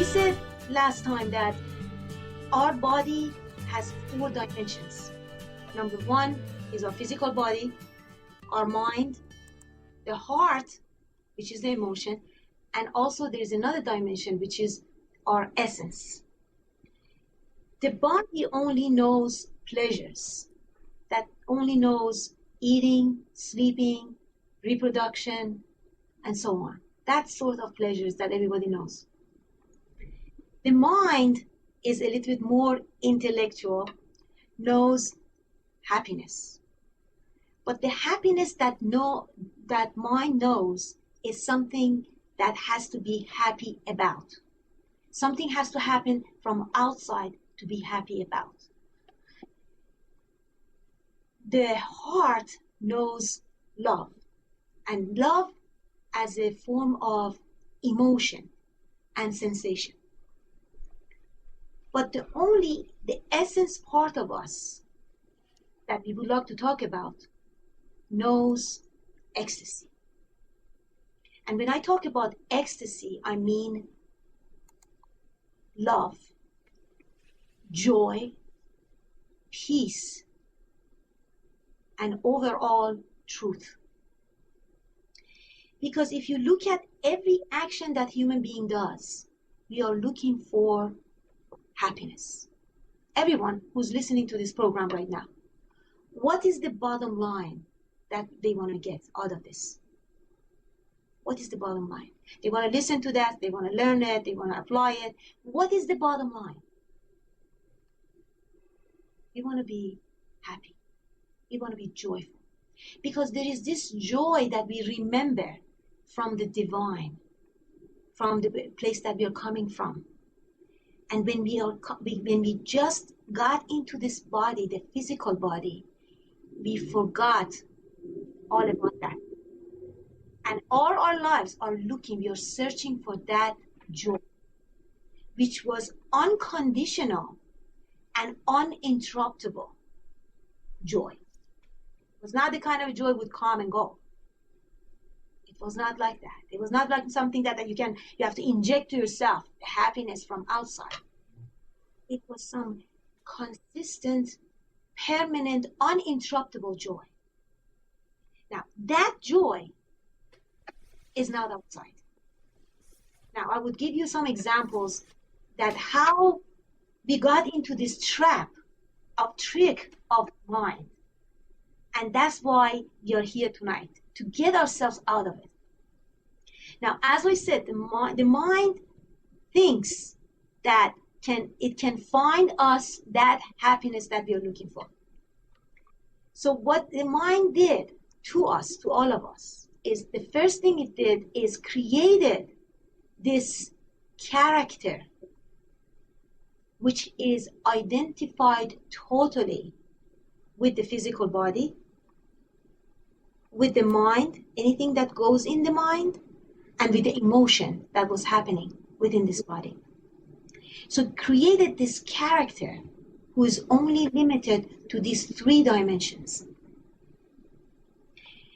said last time that our body has 4 dimensions. Number 1 is our physical body, our mind, the heart, which is the emotion, and also there's another dimension, which is our essence. The body only knows pleasures, that only knows eating, sleeping, reproduction, and so on. That sort of pleasures that everybody knows. The mind is a little bit more intellectual, knows happiness. But the happiness that mind knows is something that has to be happy about. Something has to happen from outside to be happy about. The heart knows love, and love as a form of emotion and sensation. But the essence part of us that we would like to talk about knows ecstasy. And when I talk about ecstasy, I mean love, joy, peace, and overall truth. Because if you look at every action that human being does, we are looking for happiness. Everyone who's listening to this program right now, what is the bottom line that they want to get out of this? What is the bottom line? They want to listen to that, they want to learn it, they want to apply it. What is the bottom line? We want to be happy. We want to be joyful. Because there is this joy that we remember from the divine, from the place that we are coming from. And when we just got into this body, the physical body, we forgot all about that. And all our lives are looking, we are searching for that joy, which was unconditional and uninterruptible joy. It was not the kind of joy would come and go. It was not like that. It was not like something that you have to inject to yourself, the happiness from outside. It was some consistent, permanent, uninterruptible joy. Now, that joy is not outside. Now, I would give you some examples that how we got into this trick of mind. And that's why we are here tonight, to get ourselves out of it. Now, as I said, the mind thinks that it can find us that happiness that we are looking for. So what the mind did to us, to all of us, is the first thing it did is created this character which is identified totally with the physical body, with the mind, anything that goes in the mind, and with the emotion that was happening within this body. So it created this character who is only limited to these 3 dimensions.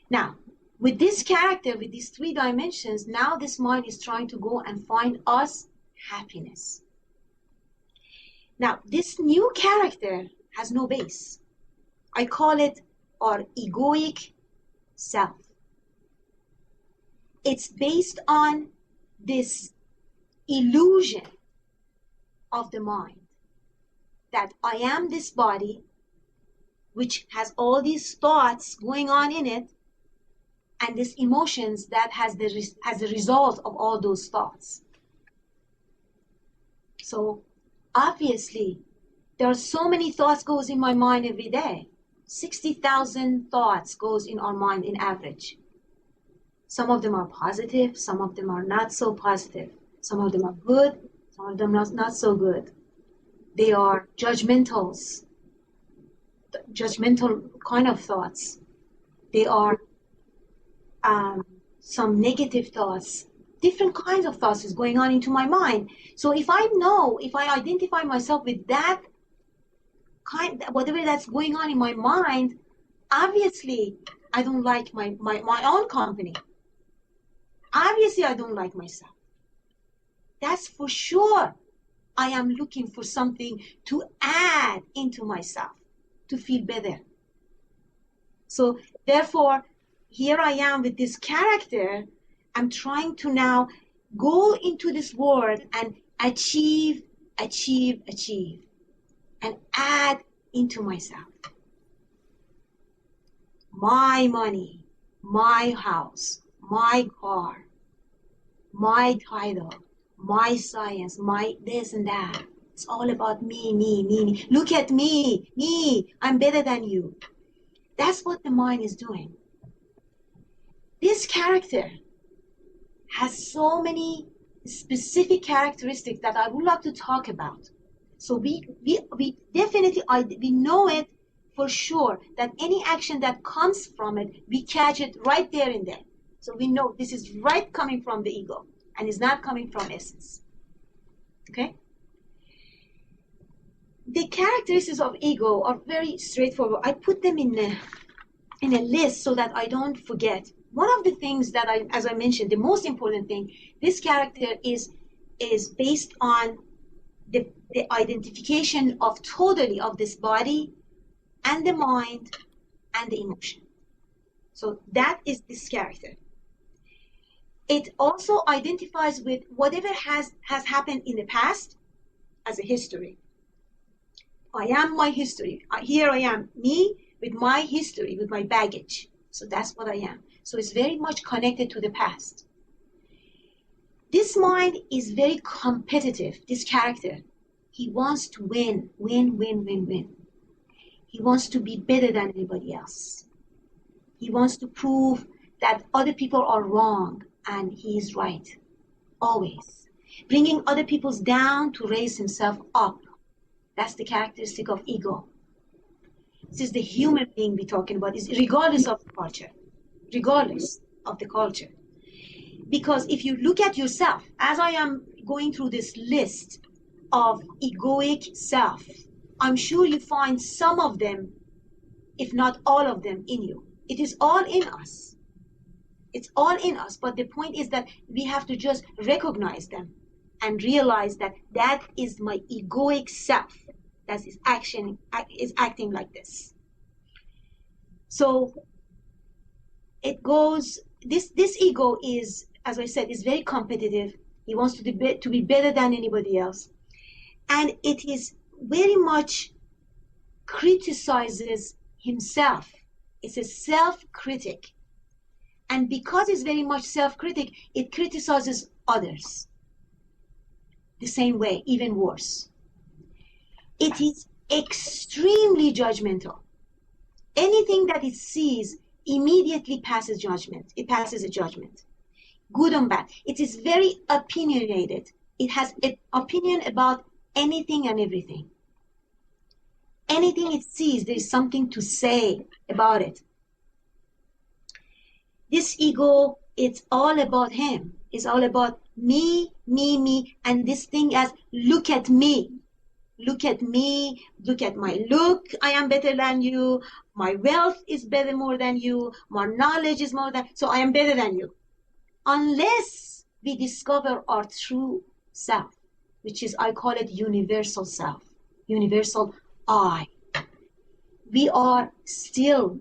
Now, with this character, with these 3 dimensions, now this mind is trying to go and find us happiness. Now, this new character has no base. I call it our egoic self. It's based on this illusion of the mind that I am this body, which has all these thoughts going on in it, and these emotions that has a result of all those thoughts. So obviously, there are so many thoughts goes in my mind every day. 60,000 thoughts goes in our mind in average. Some of them are positive, some of them are not so positive. Some of them are good, some of them not so good. They are judgmental kind of thoughts. They are some negative thoughts. Different kinds of thoughts is going on into my mind. So if I identify myself with that kind, whatever that's going on in my mind, obviously I don't like my own company. Obviously I don't like myself. that's for sure I am looking for something to add into myself to feel better. So therefore, here I am with this character. I'm trying to now go into this world and achieve, and add into myself. My money, my house, my car, my title, my science, my this and that. It's all about me. Look at me, I'm better than you. That's what the mind is doing. This character has so many specific characteristics that I would like to talk about. So we definitely, we know it for sure that any action that comes from it, we catch it right there and then. So we know this is right coming from the ego and is not coming from essence. Okay? The characteristics of ego are very straightforward. I put them in a list so that I don't forget. One of the things that as I mentioned, the most important thing, this character is based on the identification of totally of this body and the mind and the emotion. So that is this character. It also identifies with whatever has happened in the past as a history. I am my history. Here I am, me with my history, with my baggage. So that's what I am. So it's very much connected to the past. This mind is very competitive, this character. He wants to win. He wants to be better than anybody else. He wants to prove that other people are wrong and he is right, always. Bringing other people down to raise himself up. That's the characteristic of ego. This is the human being we're talking about, is regardless of the culture. Regardless of the culture. Because if you look at yourself, as I am going through this list of egoic self, I'm sure you find some of them, if not all of them, in you. It is all in us. It's all in us, but the point is that we have to just recognize them and realize that that is my egoic self that is acting like this. So it goes, this ego is, as I said, is very competitive. He wants to be better than anybody else. And it is very much criticizes himself. It's a self-critic. And because it's very much self-critic, it criticizes others the same way, even worse. It is extremely judgmental. Anything that it sees immediately passes judgment. It passes a judgment, good and bad. It is very opinionated. It has an opinion about anything and everything. Anything it sees, there is something to say about it. This ego, it's all about him. It's all about me, and this thing as, look at me. Look at me, look at my look, I am better than you, my wealth is better more than you, my knowledge is more than, so I am better than you. Unless we discover our true self, which is, I call it universal self, universal I. We are still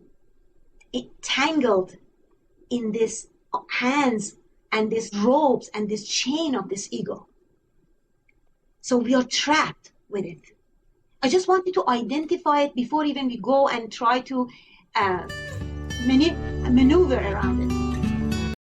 tangled in this hands and this ropes and this chain of this ego. So we are trapped with it. I just wanted to identify it before even we go and try to maneuver around it.